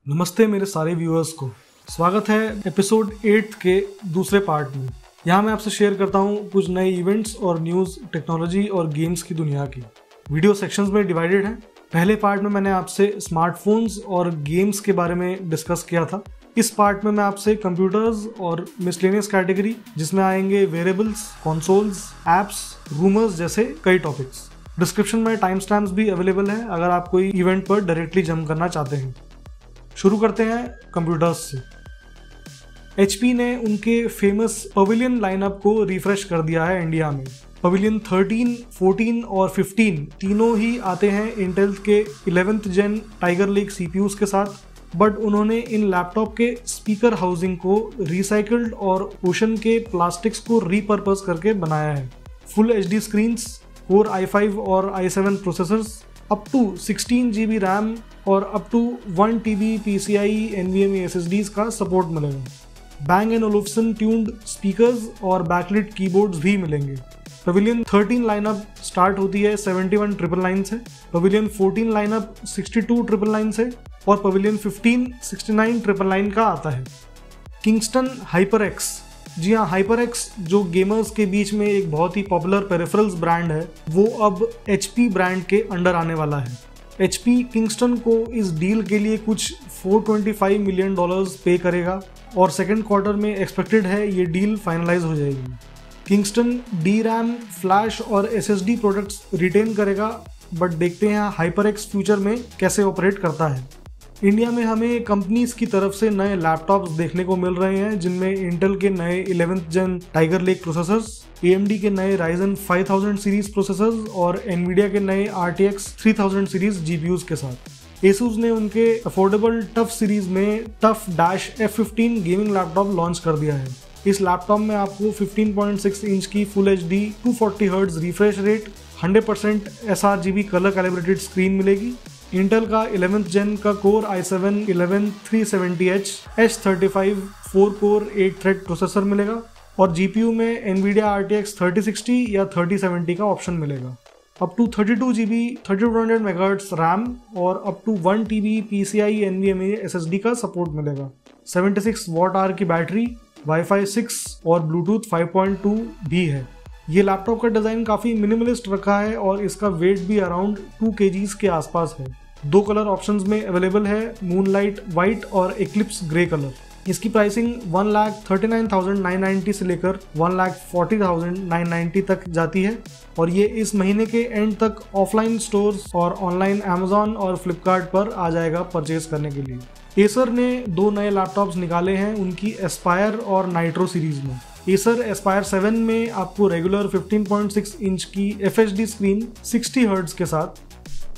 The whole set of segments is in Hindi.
नमस्ते मेरे सारे व्यूअर्स को। स्वागत है एपिसोड 8 के दूसरे पार्ट में। यहाँ मैं आपसे शेयर करता हूँ कुछ नए इवेंट्स और न्यूज़, टेक्नोलॉजी और गेम्स की दुनिया की। वीडियो सेक्शंस में डिवाइडेड है। पहले पार्ट में मैंने आपसे स्मार्टफोन्स और गेम्स के बारे में डिस्कस किया था। इस पार्ट में मैं आपसे कंप्यूटर्स और मिसलेनियस कैटेगरी, जिसमें आएंगे वेरेबल्स, कंसोल्स, एप्स, रूमर्स जैसे कई टॉपिक्स। डिस्क्रिप्शन में टाइम स्टैम्प्स भी अवेलेबल है अगर आप कोई इवेंट पर डायरेक्टली जंप करना चाहते हैं। शुरू करते हैं कंप्यूटर्स से। HP ने उनके फेमस पवेलियन लाइनअप को रिफ्रेश कर दिया है इंडिया में। पवेलियन 13, 14 और 15 तीनों ही आते हैं इंटेल के 11th जेन टाइगर लेक CPUs के साथ, बट उन्होंने इन लैपटॉप के स्पीकर हाउसिंग को रिसाइकल्ड और ओशन के प्लास्टिक्स को रीपर्पस करके बनाया है। Full HD screens, core i5 और i7 processors, up to 16 GB RAM और up to 1 TB PCIe NVMe SSDs का सपोर्ट मिलेगा। Bang and Olufsen tuned speakers और बैकलिट कीबोर्ड्स भी मिलेंगे। पवेलियन 13 लाइनअप स्टार्ट होती है 71,999 से, पवेलियन 14 लाइनअप 62,999 से और पवेलियन 15 69,999 का आता है। किंगस्टन HyperX, जी हाँ, HyperX जो गेमर्स के बीच में एक बहुत ही पॉपुलर पेरिफेरल्स ब्रांड है, वो अब HP ब्रांड के अंडर आने वाला है। HP किंगस्टन को इस डील के लिए कुछ $425 मिलियन पे करेगा और सेकेंड क्वार्टर में एक्सपेक्टेड है ये डील फाइनलाइज हो जाएगी। किंगस्टन DRAM, फ्लैश और SSD प्रोडक्ट्स रिटेन करेगा, बट देखते हैं HyperX फ्यूचर में कैसे ऑपरेट करता है। इंडिया में हमें कंपनीज की तरफ से नए लैपटॉप्स देखने को मिल रहे हैं, जिनमें इंटेल के नए 11th जेन टाइगर लेक प्रोसेसर्स, AMD के नए Ryzen 5000 सीरीज प्रोसेसर्स और NVIDIA के नए RTX 3000 सीरीज GPUs के साथ। Asus ने उनके अफोर्डेबल टफ सीरीज में tough F15 gaming laptop launch कर दिया है। इस लैपटॉप में आपको 15.6 इंच की full HD 240 Hz refresh rate, 100% sRGB colour calibrated screen मिलेगी। इंटेल का 11th जेन का core i7-11370H H35 4 core 8 thread processor मिलेगा और GPU में NVIDIA RTX 3060 या 3070 का ऑप्शन मिलेगा। Up to 32 GB 3200 MHz RAM और up to 1 TB PCIe NVMe SSD का सपोर्ट मिलेगा। 76 Wh की बैटरी, Wi-Fi 6 और Bluetooth 5.2 भी है। ये लैपटॉप का डिज़ाइन काफ़ी मिनिमलिस्ट रखा है और इसका वेट भी अराउंड 2 kgs के आसपास है। 2 कलर ऑप्शंस में अवेलेबल है, मूनलाइट वाइट और एक्लिप्स ग्रे कलर। इसकी प्राइसिंग 1,39,990 से लेकर 1,40,990 तक जाती है और ये इस महीने के एंड तक ऑफलाइन स्टोर्स और ऑनलाइन Amazon और Flipkart पर आ जाएगा परचेज करने के लिए। एसर ने 2 नए लैपटॉप्स निकाले हैं उनकी एस्पायर और नाइट्रो सीरीज में। एसर एस्पायर 7 में आपको रेगुलर 15.6 इंच की FHD स्क्रीन 60 Hz के साथ,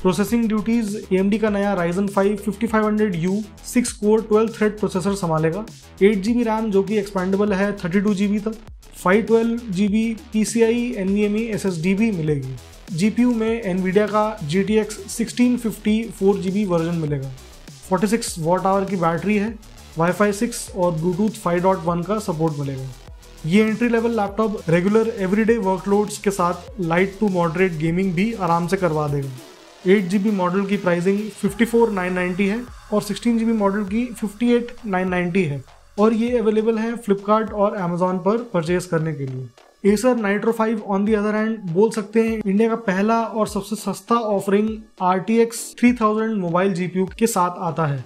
प्रोसेसिंग ड्यूटीज AMD का नया Ryzen 5 5500U 6 core 12 thread processor संभालेगा। 8 GB रैम जो कि एक्सपेंडेबल है 32 GB तक, 512 GB PCIe NVMe SSD भी मिलेगी। GPU में NVIDIA का GTX 1650 4GB वर्जन मिलेगा। 46 Wh की बैटरी है, Wi-Fi 6 और Bluetooth 5.1 का सपोर्ट मिलेगा। ये entry level laptop regular everyday workloads के साथ लाइट टू मॉडरेट गेमिंग भी आराम से करवा देगा। 8 GB मॉडल की प्राइसिंग 54,990 है और 16 GB मॉडल की 58,990 है और ये अवेलेबल है फ्लिपकार्ट और Amazon पर परचेज करने के लिए। Acer nitro 5 on the other hand बोल सकते हैं इंडिया का पहला और सबसे सस्ता ऑफरिंग RTX 3000 मोबाइल GPU के साथ आता है।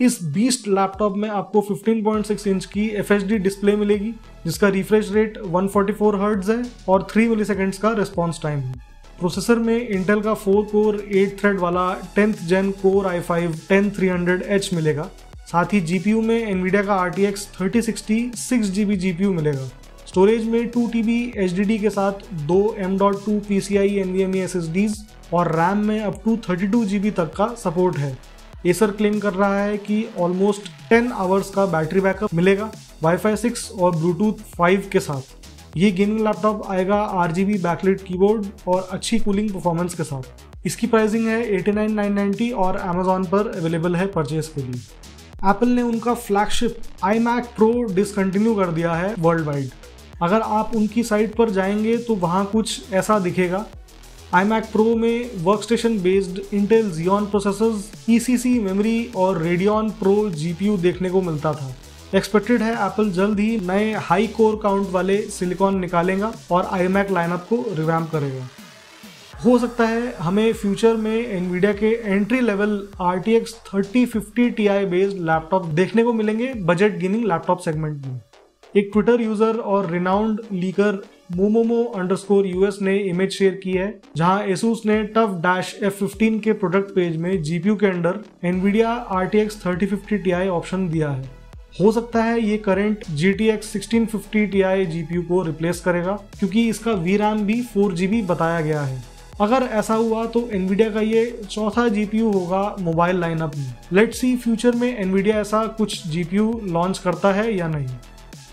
इस बीस्ट लैपटॉप में आपको 15.6 इंच की FHD डिस्प्ले मिलेगी, जिसका रिफ्रेश रेट 144 Hz है और 3 मिलीसेकंड्स का रिस्पॉन्स टाइम है। प्रोसेसर में इंटेल का 4 कोर 8 थ्रेड वाला 10th जेन कोर i5 10300H मिलेगा। साथ ही GPU में NVIDIA का RTX 3060 6GB GPU मिलेगा। स्टोरेज में 2 TB HDD के साथ 2 M.2 PCIe NVMe SSDs और रैम में अप टू 32 GB तक का सपोर्ट है। एसर क्लेम कर रहा है कि ऑलमोस्ट 10 आवर्स का बैटरी बैकअप मिलेगा Wi-Fi 6 और Bluetooth 5 के साथ। ये गेमिंग लैपटॉप आएगा RGB बैकलिट कीबोर्ड और अच्छी कूलिंग परफॉर्मेंस के साथ। इसकी प्राइसिंग है 89,990 और Amazon पर अवेलेबल है परचेज के लिए। एप्पल ने उनका फ्लैगशिप iMac Pro डिसकंटिन्यू कर दिया है वर्ल्ड वाइड। अगर आप उनकी साइट पर जाएंगे तो वहाँ कुछ ऐसा दिखेगा। iMac Pro में workstation based Intel Xeon processors, ECC memory और Radeon Pro GPU देखने को मिलता था। एक्सपेक्टेड है एप्पल जल्द ही नए हाई कोर काउंट वाले सिलिकॉन निकालेगा और iMac लाइनअप को रिवैम्प करेगा। हो सकता है हमें फ्यूचर में एनवीडिया के entry level RTX 3050 Ti based laptop देखने को मिलेंगे बजट गेमिंग लैपटॉप सेगमेंट में। एक ट्विटर यूजर और रिनाउंड लीकर momomo_us ने इमेज शेयर की है जहां Asus ने TUF-F15 के प्रोडक्ट पेज में GPU के अंदर NVIDIA RTX 3050 Ti ऑप्शन दिया है। हो सकता है ये करंट GTX 1650 Ti GPU को रिप्लेस करेगा क्योंकि इसका VRAM भी 4GB बताया गया है। अगर ऐसा हुआ तो NVIDIA का ये चौथा GPU होगा मोबाइल लाइनअप में। लेट्स सी फ्यूचर में NVIDIA ऐसा कुछ GPU लॉन्च करता है या नहीं।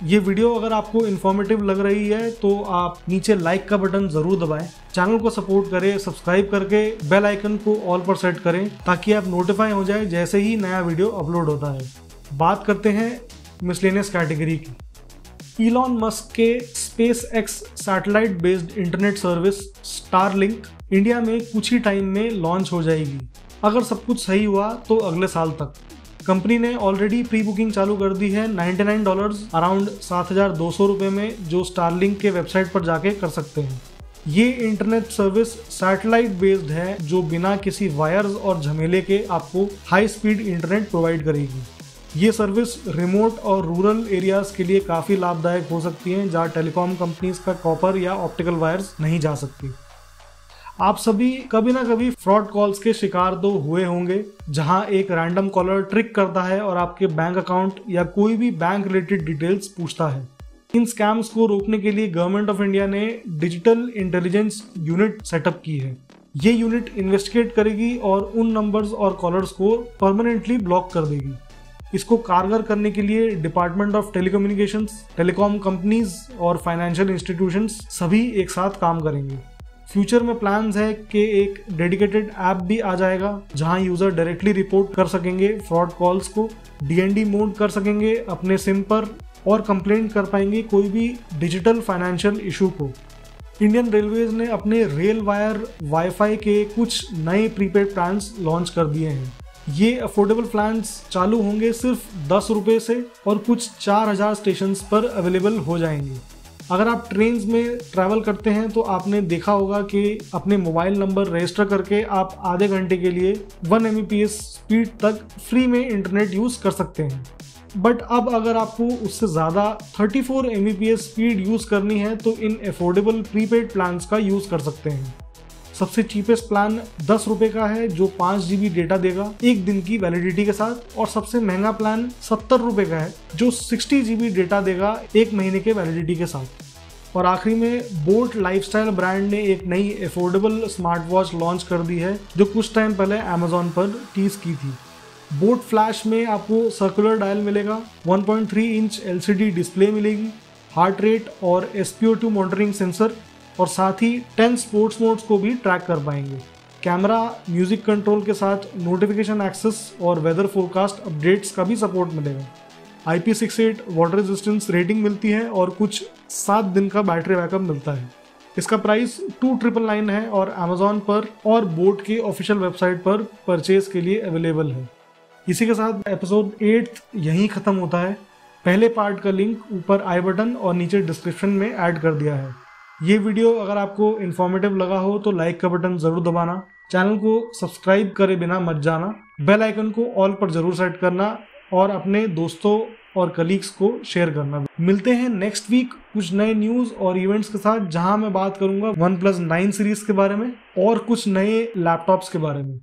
ये वीडियो अगर आपको इन्फॉर्मेटिव लग रही है तो आप नीचे लाइक का बटन जरूर दबाएं, चैनल को सपोर्ट करें, सब्सक्राइब करके बेल आइकन को ऑल पर सेट करें ताकि आप नोटिफाई हो जाए जैसे ही नया वीडियो अपलोड होता है। बात करते हैं मिसलेनियस कैटेगरी की। इलॉन मस्क के SpaceX satellite based internet service Starlink India में कुछ ही टाइम में लॉन्च हो जाएगी। अगर सब कुछ सही हुआ तो अगले साल तक। कंपनी ने ऑलरेडी प्री बुकिंग चालू कर दी है $99 अराउंड 7,200 रुपये में, जो स्टारलिंक के वेबसाइट पर जाके कर सकते हैं। ये इंटरनेट सर्विस सैटेलाइट बेस्ड है जो बिना किसी वायर्स और झमेले के आपको हाई स्पीड इंटरनेट प्रोवाइड करेगी। ये सर्विस रिमोट और रूरल एरियाज के लिए काफ़ी लाभदायक हो सकती है जहाँ टेलीकॉम कंपनीज का कॉपर या ऑप्टिकल वायर्स नहीं जा सकती। आप सभी कभी ना कभी फ्रॉड कॉल्स के शिकार तो हुए होंगे जहां एक रैंडम कॉलर ट्रिक करता है और आपके बैंक अकाउंट या कोई भी बैंक रिलेटेड डिटेल्स पूछता है। इन स्कैम्स को रोकने के लिए गवर्नमेंट ऑफ इंडिया ने डिजिटल इंटेलिजेंस यूनिट सेटअप की है। ये यूनिट इन्वेस्टिगेट करेगी और उन नंबर्स और कॉलर्स को परमानेंटली ब्लॉक कर देगी। इसको कारगर करने के लिए department of telecommunications, telecom companies और फाइनेंशियल इंस्टीट्यूशंस सभी एक साथ काम करेंगे। फ्यूचर में प्लान्स है कि एक डेडिकेटेड ऐप भी आ जाएगा जहां यूजर डायरेक्टली रिपोर्ट कर सकेंगे फ्रॉड कॉल्स को, DND मोड कर सकेंगे अपने सिम पर और कंप्लेंट कर पाएंगे कोई भी डिजिटल फाइनेंशियल इशू को। इंडियन रेलवेज ने अपने रेल वायर वाईफाई के कुछ नए प्रीपेड प्लान्स लॉन्च कर दिए हैं। ये अफोर्डेबल प्लान्स चालू होंगे सिर्फ 10 रुपये से और कुछ 4000 स्टेशन पर अवेलेबल हो जाएंगे। अगर आप ट्रेन्स में ट्रैवल करते हैं तो आपने देखा होगा कि अपने मोबाइल नंबर रजिस्टर करके आप आधे घंटे के लिए 1 Mbps स्पीड तक फ्री में इंटरनेट यूज़ कर सकते हैं। बट अब अगर आपको उससे ज़्यादा 34 Mbps स्पीड यूज़ करनी है तो इन अफोर्डेबल प्रीपेड प्लान्स का यूज़ कर सकते हैं। सबसे चीपेस्ट प्लान 10 रुपये का है जो 5 GB डेटा देगा 1 दिन की वैलिडिटी के साथ, और सबसे महंगा प्लान 70 रुपये का है जो 60 GB डेटा देगा 1 महीने के वैलिडिटी के साथ। और आखिरी में बोट लाइफस्टाइल ब्रांड ने एक नई अफोर्डेबल स्मार्ट वॉच लॉन्च कर दी है जो कुछ टाइम पहले अमेजोन पर टीज की थी। बोट फ्लैश में आपको सर्कुलर डायल मिलेगा, 1.3 इंच LCD डिस्प्ले मिलेगी, हार्ट रेट और SpO2 मॉनिटरिंग सेंसर, और साथ ही 10 स्पोर्ट्स मोड्स को भी ट्रैक कर पाएंगे। कैमरा, म्यूजिक कंट्रोल के साथ नोटिफिकेशन एक्सेस और वेदर फोरकास्ट अपडेट्स का भी सपोर्ट मिलेगा। IP68 वाटर रेजिस्टेंस रेटिंग मिलती है और कुछ 7 दिन का बैटरी बैकअप मिलता है। इसका प्राइस 2999 है और अमेजोन पर और बोट की ऑफिशियल वेबसाइट पर परचेज के लिए अवेलेबल है। इसी के साथ एपिसोड 8 यहीं खत्म होता है। पहले पार्ट का लिंक ऊपर आई बटन और नीचे डिस्क्रिप्शन में ऐड कर दिया है। ये वीडियो अगर आपको इन्फॉर्मेटिव लगा हो तो लाइक का बटन जरूर दबाना, चैनल को सब्सक्राइब करे बिना मत जाना, बेल आइकन को ऑल पर जरूर सेट करना और अपने दोस्तों और कलीग्स को शेयर करना। मिलते हैं नेक्स्ट वीक कुछ नए न्यूज़ और इवेंट्स के साथ, जहां मैं बात करूंगा OnePlus 9 सीरीज के बारे में और कुछ नए लैपटॉप्स के बारे में।